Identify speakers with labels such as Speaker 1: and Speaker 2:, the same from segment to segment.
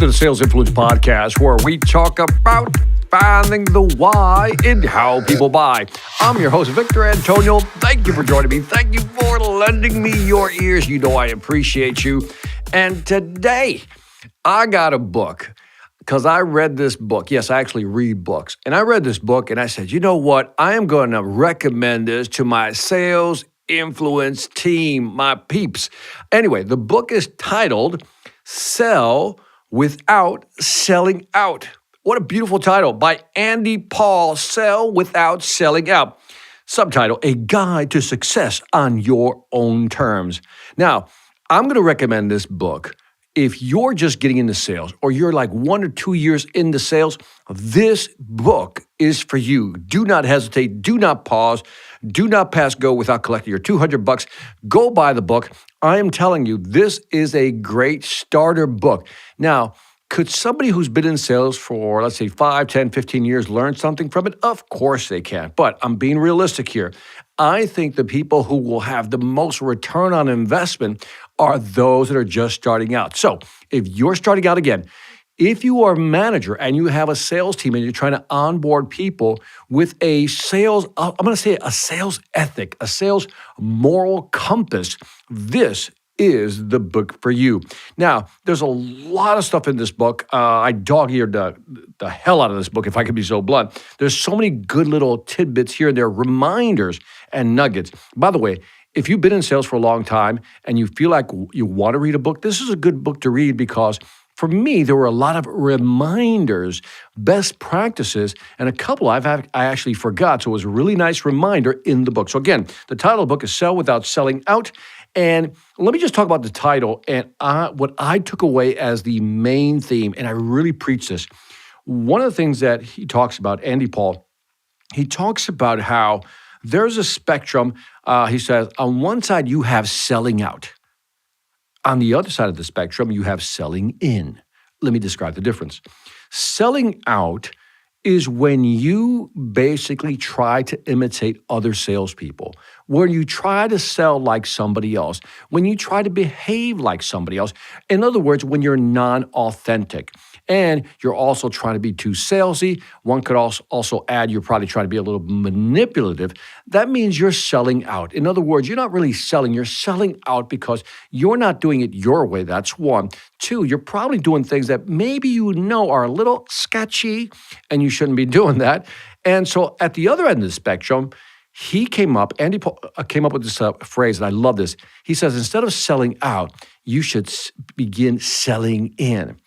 Speaker 1: to the Sales Influence Podcast, where we talk about finding the why in how people buy. I'm your host, Victor Antonio. Thank you for joining me. Thank you for lending me your ears. You know I appreciate you. And today, I got a book because I read this book. Yes, I actually read books. And I read this book and I said, you know what? I am going to recommend this to my sales influence team, my peeps. Anyway, the book is titled Sell Without Selling Out. What a beautiful title by Andy Paul, Sell Without Selling Out. Subtitle, A Guide to Success on Your Own Terms. Now, I'm going to recommend this book. If you're just getting into sales or you're like 1 or 2 years into sales, this book is for you. Do not hesitate. Do not pause. Do not pass go without collecting your $200. Go buy the book. I am telling you, this is a great starter book. Now, could somebody who's been in sales for, let's say, 5, 10, 15 years learn something from it? Of course they can. But I'm being realistic here. I think the people who will have the most return on investment are those that are just starting out. So if you're starting out again, if you are a manager and you have a sales team and you're trying to onboard people with a sales, I'm going to say a sales ethic, a sales moral compass, this is the book for you. Now, there's a lot of stuff in this book. I dog-eared the hell out of this book, if I could be so blunt. There's so many good little tidbits here and there, reminders and nuggets. By the way, if you've been in sales for a long time and you feel like you want to read a book, this is a good book to read because for me, there were a lot of reminders, best practices, and a couple I actually forgot. So it was a really nice reminder in the book. So again, the title of the book is Sell Without Selling Out. And let me just talk about the title and what I took away as the main theme, and I really preach this. One of the things that he talks about, Andy Paul, he talks about how there's a spectrum. He says, on one side, you have selling out. On the other side of the spectrum, you have selling in. Let me describe the difference. Selling out is when you basically try to imitate other salespeople, when you try to sell like somebody else, when you try to behave like somebody else. In other words, when you're non-authentic. And you're also trying to be too salesy. One could also add you're probably trying to be a little manipulative. That means you're selling out. In other words, you're not really selling. You're selling out because you're not doing it your way. That's one. Two, you're probably doing things that maybe you know are a little sketchy and you shouldn't be doing that. And so at the other end of the spectrum, Andy Paul came up with this phrase, and I love this. He says, instead of selling out, you should begin selling in.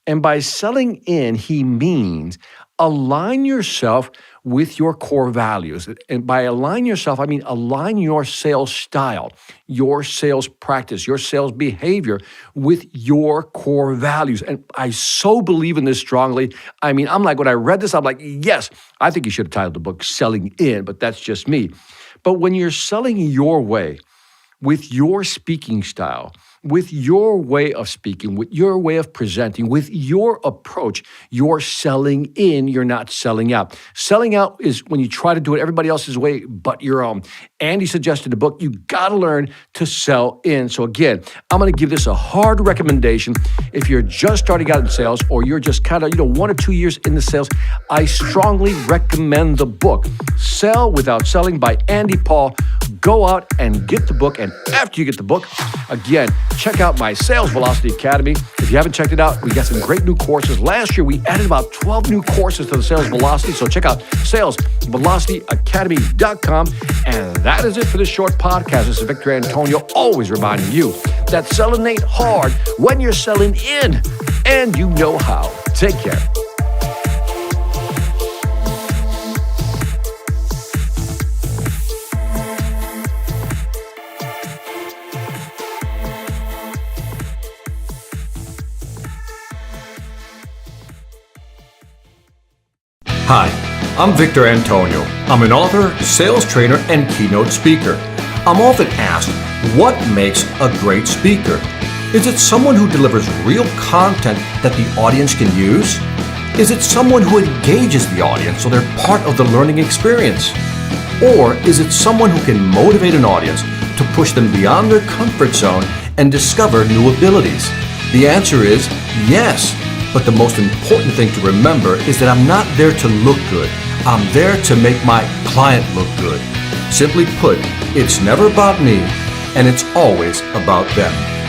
Speaker 1: And by selling in, he means align yourself with your core values. And by align yourself, I mean align your sales style, your sales practice, your sales behavior with your core values. And I so believe in this strongly. I mean, I'm like, when I read this, I'm like, yes, I think you should have titled the book Selling In, but that's just me. But when you're selling your way, with your speaking style, with your way of speaking, with your way of presenting, with your approach, you're selling in, you're not selling out. Selling out is when you try to do it everybody else's way but your own. Andy suggested the book, you gotta learn to sell in. So again, I'm gonna give this a hard recommendation. If you're just starting out in sales or you're just kind of 1 or 2 years into sales, I strongly recommend the book, Sell Without Selling by Andy Paul. Go out and get the book. And after you get the book, again, check out my Sales Velocity Academy. If you haven't checked it out, we got some great new courses. Last year, we added about 12 new courses to the Sales Velocity. So check out salesvelocityacademy.com. And that is it for this short podcast. This is Victor Antonio, always reminding you that selling ain't hard when you're selling in, and you know how. Take care.
Speaker 2: Hi, I'm Victor Antonio. I'm an author, sales trainer, and keynote speaker. I'm often asked, what makes a great speaker? Is it someone who delivers real content that the audience can use? Is it someone who engages the audience so they're part of the learning experience? Or is it someone who can motivate an audience to push them beyond their comfort zone and discover new abilities? The answer is yes. But the most important thing to remember is that I'm not there to look good. I'm there to make my client look good. Simply put, it's never about me, and it's always about them.